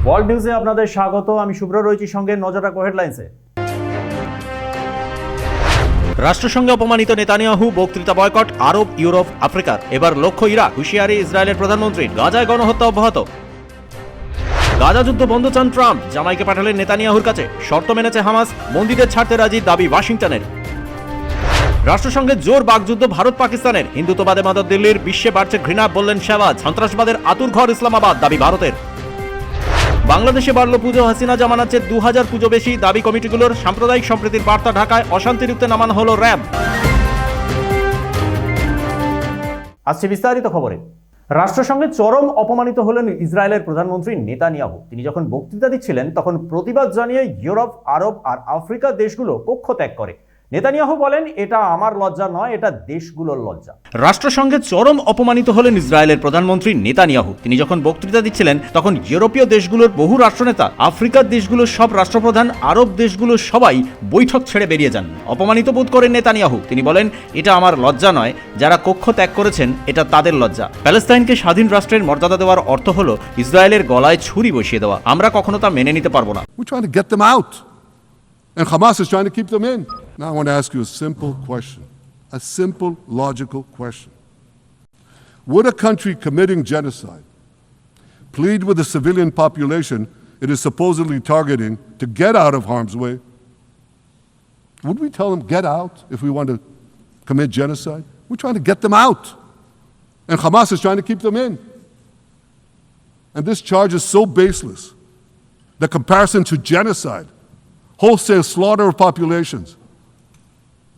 World নিউজে আপনাদের স্বাগত। আমি শুভ্র রয়েছি, সঙ্গে নজর রাখবো হেডলাইন্সে। রাষ্ট্রসংঘে অপমানিত নেতানিয়াহু, বক্তৃতা বয়কট আরব, ইউরোপ, আফ্রিকার। এবার লক্ষ্য ইরাক, হুঁশিয়ারি ইসরায়েলের প্রধানমন্ত্রী। গাজায় গণহত্যা অব্যাহত। গাজা যুদ্ধ বন্ধ চান ট্রাম্প, জামাইকে পাঠালেন নেতানিয়াহুর কাছে। শর্ত মেনেছে হামাস, বন্দীদের ছাড়তে রাজি, দাবি ওয়াশিংটনের। রাষ্ট্রসংঘে জোর বাগযুদ্ধ ভারত পাকিস্তানের। হিন্দুত্ববাদে মাদক দিল্লির, বিশ্বে বাড়ছে ঘৃণা, বললেন শাহবাজ। সন্ত্রাসবাদের আতুরঘর ইসলামাবাদ, দাবি ভারতের। বাংলাদেশে বাড়ল পুজো, হাসিনা জামানাচ্ছে 2000 পুজো বেশি, দাবি কমিটিগুলোর। সাম্প্রদায়িক সম্প্রীতির বার্তা ঢাকায়, অশান্তি রুখতে নামানো হলো র্যাব। আসছে বিস্তারিত খবরে। রাষ্ট্রসংঘে চরম অপমানিত হলেন ইসরায়েলের প্রধানমন্ত্রী নেতানিয়াহু। তিনি যখন বক্তৃতা দিচ্ছিলেন তখন প্রতিবাদ জানিয়ে ইউরোপ, আরব আর আফ্রিকা দেশগুলো কক্ষ ত্যাগ করে। নেতানিয়াহু বলেন, এটা আমার লজ্জা নয়, এটা দেশগুলোর লজ্জা। রাষ্ট্রসংঘে চরম অপমানিত হলেন ইসরায়েলের প্রধানমন্ত্রী নেতানিয়াহু। তিনি যখন বক্তৃতা দিচ্ছিলেন তখন ইউরোপীয় দেশগুলোর বহু রাষ্ট্রনেতা, আফ্রিকার দেশগুলোর সব রাষ্ট্রপ্রধান, আরব দেশগুলোর সবাই বৈঠক ছেড়ে বেরিয়ে যান। অপমানিত বোধ করেন নেতানিয়াহু। তিনি বলেন, এটা আমার লজ্জা নয়, যারা কক্ষ ত্যাগ করেছেন এটা তাদের লজ্জা। প্যালেস্তাইনকে স্বাধীন রাষ্ট্রের মর্যাদা দেওয়ার অর্থ হলো ইসরায়েলের গলায় ছুরি বসিয়ে দেওয়া। আমরা কখনো তা মেনে নিতে পারবো না। We're trying to get them out. And Hamas is trying to keep them in. Now I want to ask you a simple question, a simple, logical question. Would a country committing genocide plead with the civilian population it is supposedly targeting to get out of harm's way? Would we tell them, get out, if we want to commit genocide? We're trying to get them out. And Hamas is trying to keep them in. And this charge is so baseless. The comparison to genocide, wholesale slaughter of populations.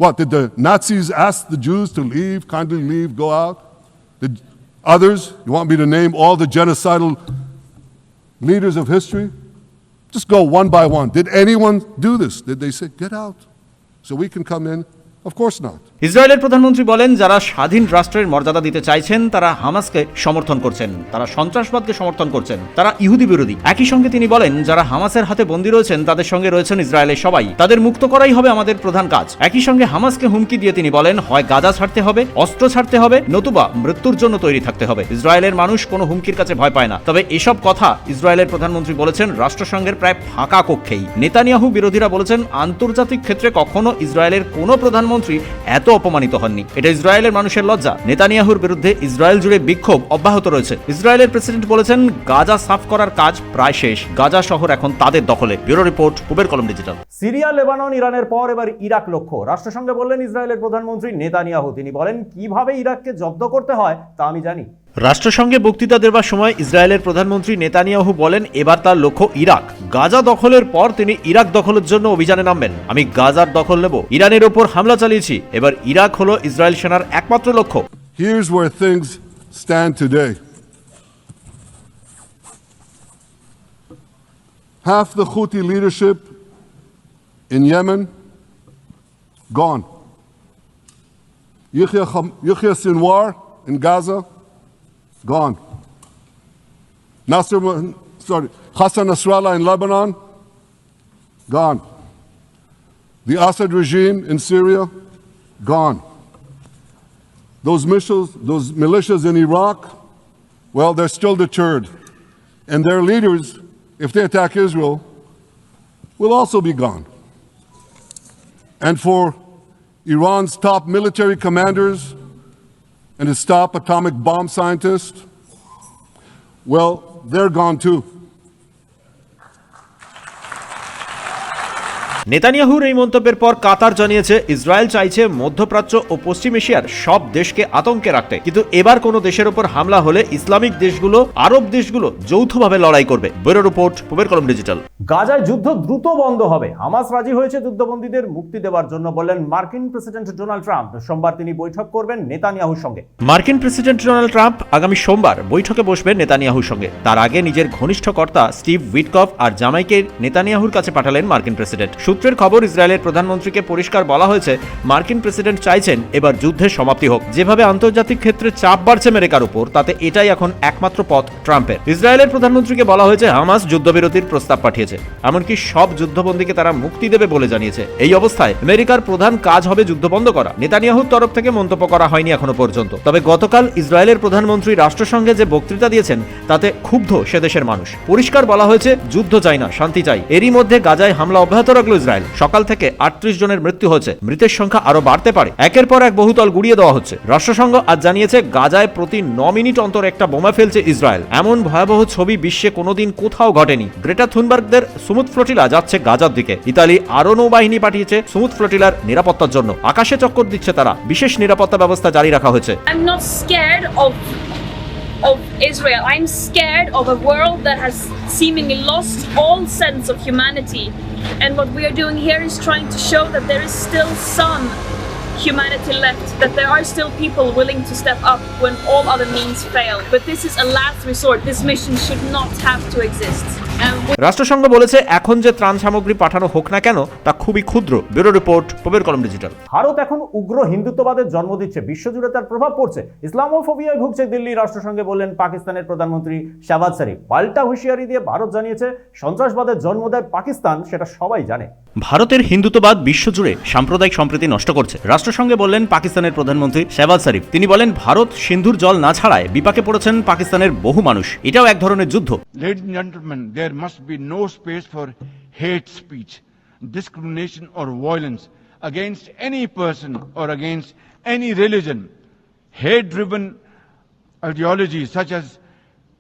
What, did the Nazis ask the Jews to leave, kindly leave, go out? Did others, you want me to name all the genocidal leaders of history? Just go one by one. Did anyone do this? Did they say, get out so we can come in? Of course not. ইসরায়েলের প্রধানমন্ত্রী বলেন, যারা স্বাধীন রাষ্ট্রের মর্যাদা দিতে চাইছেন তারা হামাসকে সমর্থন করছেন, তারা সন্ত্রাসবাদকে সমর্থন করছেন, তারা ইহুদি বিরোধী। একই সঙ্গে তিনি বলেন, যারা হামাসের হাতে বন্দী রয়েছেন তাদের সঙ্গে রয়েছেন ইসরায়েলের সবাই, তাদের মুক্ত করাই হবে আমাদের প্রধান কাজ। একই সঙ্গে হামাসকে হুমকি দিয়ে তিনি বলেন, হয় গাজা ছাড়তে হবে, অস্ত্র ছাড়তে হবে, নতুবা মৃত্যুর জন্য তৈরি থাকতে হবে। ইসরায়েলের মানুষ কোনো হুমকির কাছে ভয় পায় না। তবে এসব কথা ইসরায়েলের প্রধানমন্ত্রী বলেছেন রাষ্ট্রসংঘের প্রায় ফাঁকা কক্ষেই। নেতানিয়াহু বিরোধীরা বলেছেন, আন্তর্জাতিক ক্ষেত্রে কখনো ইসরায়েলের কোনো প্রধানমন্ত্রী এত অপমানিত হননি। এটা ইসরায়েলের মানুষের লজ্জা। নেতানিয়াহুর বিরুদ্ধে ইসরায়েল জুড়ে বিক্ষোভ অব্যাহত রয়েছে। ইসরায়েলের প্রেসিডেন্ট বলেছেন, গাজা সাফ করার কাজ প্রায় শেষ, গাজা শহর এখন তাদের দখলে। ব্যুরো রিপোর্ট, পূবের কলম ডিজিটাল। সিরিয়া, লেবানন, ইরানের পর এবার ইরাক লক্ষ্য। রাষ্ট্রসংঘে বললেন ইসরায়েলের প্রধানমন্ত্রী নেতানিয়াহু। তিনি বলেন, কিভাবে ইরাককে জব্দ করতে হয় তা আমি জানি। রাষ্ট্রসংঘে বক্তৃতা দেবার সময় ইসরায়েলের প্রধানমন্ত্রী নেতানিয়াহু বলেন, এবার তার লক্ষ্য ইরাক। গাজা দখলের পর তিনি ইরাক দখলের জন্য অভিযানে নামবেন। আমি গাজার দখল নেব, ইরানের ওপর হামলা চালিয়েছি, এবার ইরাক হলো ইসরায়েল সেনার একমাত্র লক্ষ্য। Here's where things stand today. Half the Houthi leadership in Yemen gone. Yahya Sinwar in Gaza gone. Hassan Nasrallah in Lebanon gone. The Assad regime in Syria gone. Those militias in Iraq, well, they're still deterred. And their leaders, if they attack Israel, will also be gone. And for Iran's top military commanders and his top atomic bomb scientists, well, they're gone too. নেতানিয়াহুর এই মন্তব্যের পর কাতার জানিয়েছে, Israel চাইছে মধ্যপ্রাচ্য ও পশ্চিম এশিয়ার সব দেশকে আতঙ্কে রাখতে, কিন্তু এবার কোনো দেশের উপর হামলা হলে ইসলামিক দেশগুলো, আরব দেশগুলো যৌথভাবে লড়াই করবে। ব্যুরো রিপোর্ট, পূবের কলম ডিজিটাল। গাজায় যুদ্ধ দ্রুত বন্ধ হবে। হামাস রাজি হয়েছে যুদ্ধবন্দীদের মুক্তি দেওয়ার জন্য, বললেন মার্কিন প্রেসিডেন্ট ডোনাল্ড ট্রাম্প। সোমবার তিনি বৈঠক করবেন নেতানিয়াহুর সঙ্গে। মার্কিন প্রেসিডেন্ট ডোনাল্ড ট্রাম্প আগামী সোমবার বৈঠকে বসবেন নেতানিয়াহুর সঙ্গে। তার আগে নিজের ঘনিষ্ঠ কর্তা স্টিভ উইটকফ আর জামাইকে নেতানিয়াহুর কাছে পাঠালেন মার্কিন প্রেসিডেন্ট। সূত্রের খবর, ইসরায়েলের প্রধানমন্ত্রীকে পরিষ্কার বলা হয়েছে মার্কিন প্রেসিডেন্ট চাইছেন এবার যুদ্ধের সমাপ্তি হোক। যেভাবে আন্তর্জাতিক ক্ষেত্রে চাপ বাড়ছে আমেরিকার উপর, তাতে এটাই এখন একমাত্র পথ ট্রাম্পের। ইসরায়েলের প্রধানমন্ত্রীকে বলা হয়েছে হামাস যুদ্ধবিরতির প্রস্তাব পাঠিয়েছে, এমনকি সব যুদ্ধবন্দীকে তারা মুক্তি দেবে বলে জানিয়েছে। এই অবস্থায় আমেরিকার প্রধান কাজ হবে যুদ্ধ বন্ধ করা। নেতানিয়াহুর তরফ থেকে মন্তব্য করা হয়নি এখনো পর্যন্ত। তবে গতকাল ইসরায়েলের প্রধানমন্ত্রী রাষ্ট্রসংঘে যে বক্তৃতা দিয়েছেন তাতে ক্ষুব্ধ সে দেশের মানুষ। পরিষ্কার বলা হয়েছে যুদ্ধ চাই না, শান্তি চাই। এরই মধ্যে গাজায় হামলা অব্যাহত রাখলো ইসরায়েল। সকাল থেকে 38 জনের মৃত্যু হয়েছে, মৃতের সংখ্যা আরো বাড়তে পারে। একের পর এক বহুতল গুড়িয়ে দেওয়া হচ্ছে। রাষ্ট্রসংঘ আজ জানিয়েছে গাজায় প্রতি 9 মিনিট অন্তর একটা বোমা ফেলছে ইসরায়েল। এমন ভয়াবহ ছবি বিশ্বে কোনোদিন কোথাও ঘটেনি। গ্রেটা থুনবার্গদের সুমুদ ফ্লোটিলা যাচ্ছে গাজার দিকে। ইতালি আরো নৌবাহিনী পাঠিয়েছে সুমুদ ফ্লোটিলার নিরাপত্তার জন্য। আকাশে চক্কর দিচ্ছে তারা। বিশেষ নিরাপত্তা ব্যবস্থা জারি রাখা হয়েছে। I'm not scared of Israel. I'm scared of a world that has seemingly lost all sense of humanity. And what we are doing here is trying to show that there is still some humanity left, that there are still people willing to step up when all other means fail. But this is a last resort. This mission should not have to exist. রাষ্ট্রসংঘ বলেছে এখন যে ত্রাণ সামগ্রী পাঠানো হোক না কেন তা খুবই ক্ষুদ্র। ব্যুরো রিপোর্ট, পবের কলম ডিজিটাল। ভারত এখন উগ্র হিন্দুত্ববাদের জন্ম দিচ্ছে, বিশ্বজুড়ে তার প্রভাব পড়ছে। ইসলামোফোবিয়ায় ভুগছে দিল্লি। রাষ্ট্রসংঘে বললেন পাকিস্তানের প্রধানমন্ত্রী শাহবাজ শরীফ। পাল্টা হুঁশিয়ারি দিয়ে ভারত জানিয়েছে সন্ত্রাসবাদের জন্ম দেয় পাকিস্তান, সেটা সবাই জানে। ভারতের হিন্দুত্ববাদ বিশ্বজুড়ে সাম্প্রদায়িক সম্প্রীতি নষ্ট করছে, রাষ্ট্রসংঘে বললেন পাকিস্তানের প্রধানমন্ত্রী শাহবাজ শরীফ। তিনি বলেন ভারত সিন্ধুর জল না ছাড়ায় বিপাকে পড়েছেন পাকিস্তানের বহু মানুষ। এটাও এক ধরনের যুদ্ধ। Ladies and gentlemen, there must be no space for hate speech, discrimination or violence against any person or against any religion. Hate-driven ideologies such as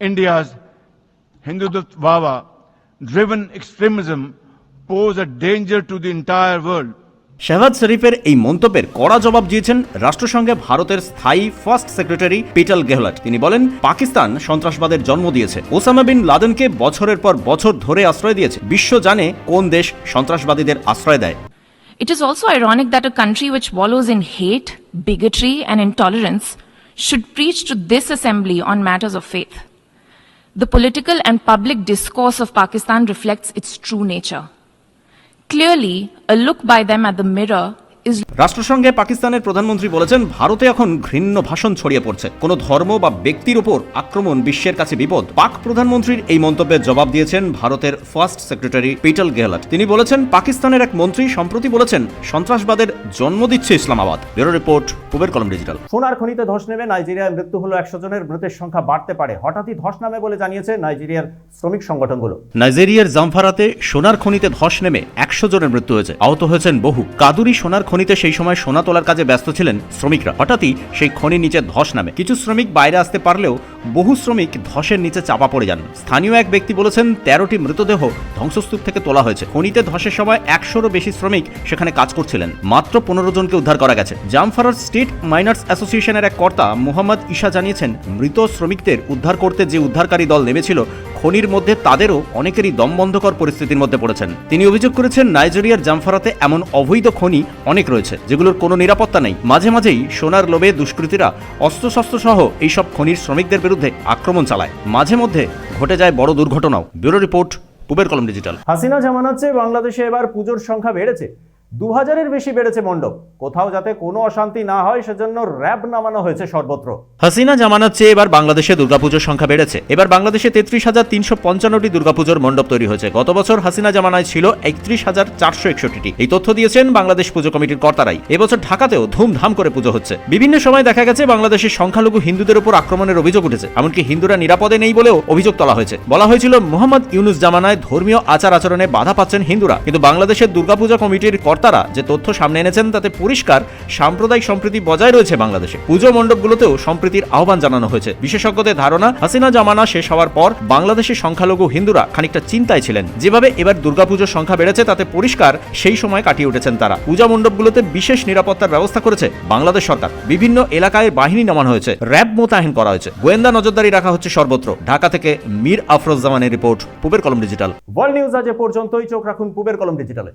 India's Hindutva-driven extremism pose a danger to the entire world. Shahbaz শরীফের এই মন্তব্যের কড়া জবাব দিয়েছেন রাষ্ট্রসংঘে ভারতের স্থায়ী first secretary পিটাল Gehlot. তিনি বলেন পাকিস্তান সন্ত্রাসবাদের জন্ম দিয়েছে, ওসামা বিন লাদেনকে বছরের পর বছর ধরে আশ্রয় দিয়েছে। বিশ্ব জানে কোন দেশ সন্ত্রাসবাদীদের আশ্রয় দেয়। It is also ironic that a country which wallows in hate, bigotry and intolerance should preach to this assembly on matters of faith. The political and public discourse of Pakistan reflects its true nature. Clearly, a look by them at the mirror is রাষ্ট্রসংঘে পাকিস্তানের প্রধানমন্ত্রী বলেছেন ভারতে এখন ঘৃণ্য ভাষণ ছড়িয়ে পড়ছে, কোনো ধর্ম বা ব্যক্তির উপর আক্রমণ বিশ্বের কাছে বিপদ। পাক প্রধানমন্ত্রীর এই মন্তব্যের জবাব দিয়েছেন ভারতের ফার্স্ট সেক্রেটারি পিটাল গেহলট। তিনি বলেছেন পাকিস্তানের এক মন্ত্রী সম্প্রতি বলেছেন সন্ত্রাসবাদের জন্ম দিচ্ছে ইসলামাবাদ। ব্যুরো রিপোর্ট, পবের কলম ডিজিটাল। সোনার খনিতে ধস নেমে নাইজেরিয়ায় মৃত্যু হলো 100 জনের, মৃতের সংখ্যা বাড়তে পারে। হঠাৎই ধস নামে বলে জানিয়েছে নাইজেরিয়ার শ্রমিক সংগঠনগুলো। নাইজেরিয়ার জামফারাতে সোনার খনিতে ধস নেমে 100 জনের মৃত্যু হয়েছে, আহত হয়েছেন বহু। কাদুরি সোনার খনিতে সেই সময় সোনা তোলার কাজে ব্যস্ত ছিলেন শ্রমিকরা। হঠাৎই সেই খনির নিচে ধস নামে। কিছু শ্রমিক বাইরে আসতে পারলেও বহু শ্রমিক ধসের নিচে চাপা পড়ে যান। স্থানীয় এক ব্যক্তি বলেছেন 13টি মৃতদেহ ধ্বংসস্তূপ থেকে তোলা হয়েছে। খনিতে ধসের সময় 100-রও বেশি শ্রমিক সেখানে কাজ করছিলেন। মাত্র 15 জনকে উদ্ধার করা গেছে। জামফারার স্টেট মাইনার্স অ্যাসোসিয়েশনের এক কর্তা মোহাম্মদ ইশা জানিয়েছেন মৃত শ্রমিকদের উদ্ধার করতে যে উদ্ধারকারী দল নেমেছিল খনির মধ্যে তাদেরও অনেকেরই দমবন্ধকর পরিস্থিতির মধ্যে পড়েছেন। তিনি অভিযোগ করেছেন নাইজেরিয়ার জামফারাতে এমন অবৈধ খনি অনেক রয়েছে যেগুলোর কোনো নিরাপত্তা নেই। মাঝে মাঝেই সোনার লোভে দুষ্কৃতীরা অস্ত্রশস্ত্র সহ এইসব খনির শ্রমিকদের বিরুদ্ধে আক্রমণ চালায়। মাঝে মধ্যে ঘটে যায় বড় দুর্ঘটনাও। ব্যুরো রিপোর্ট, পবের কলম ডিজিটাল। হাসিনা জামানাচ্ছে বাংলাদেশে এবার পুজোর সংখ্যা বেড়েছে, 2000-এর বেশি বেড়েছে মণ্ডপ। কোথাও যাতে কোনো অশান্তি না হয় সেজন্য র‍্যাব নামানো হয়েছে সর্বত্র। হাসিনা জামানার চেয়ে এবার বাংলাদেশে দুর্গাপুজোর সংখ্যা বেড়েছে। এবার বাংলাদেশে 33,355টি দুর্গাপুজোর মণ্ডপ তৈরি হয়েছে। গত বছর হাসিনা জামানায় ছিল 31,461টি। এই তথ্য দিয়েছেন বাংলাদেশ পুজো কমিটির কর্তারাই। এবছর ঢাকাতেও ধুমধাম করে পুজো হচ্ছে। বিভিন্ন সময় দেখা গেছে বাংলাদেশের সংখ্যালঘু হিন্দুদের উপর আক্রমণের অভিযোগ উঠেছে, এমনকি হিন্দুরা নিরাপদে নেই বলেও অভিযোগ তোলা হয়েছে। বলা হয়েছিল মোহাম্মদ ইউনুস জামানায় ধর্মীয় আচার আচরণে বাধা পাচ্ছেন হিন্দুরা। কিন্তু বাংলাদেশের দুর্গাপূজা কমিটির তারা যে তথ্য সামনে এনেছেন তাতে পরিষ্কার সাম্প্রদায়িক সম্প্রীতি বজায় রয়েছে বাংলাদেশে। পুজো মণ্ডপগুলোতেও সম্প্রীতির আহ্বান জানানো হয়েছে। বিশেষজ্ঞদের ধারণা হাসিনা জামানা শেষ হওয়ার পর বাংলাদেশের সংখ্যালঘু হিন্দুরা খানিকটা চিন্তায় ছিলেন। যেভাবে এবার দুর্গাপুজোর সংখ্যা বেড়েছে তাতে পরিষ্কার সেই সময় কাটিয়ে উঠেছেন তারা। পূজা মণ্ডপগুলোতে বিশেষ নিরাপত্তার ব্যবস্থা করেছে বাংলাদেশ সরকার। বিভিন্ন এলাকায় বাহিনী নামানো হয়েছে, র‍্যাব মোতায়েন করা হয়েছে, গোয়েন্দা নজরদারি রাখা হচ্ছে সর্বত্র। ঢাকা থেকে মীর আফরোজ জামানের রিপোর্ট, পবের কলম ডিজিটাল। ওয়ার্ল্ড নিউজ আজ এ পর্যন্তই। চোখ রাখুন পবের কলম ডিজিটালে।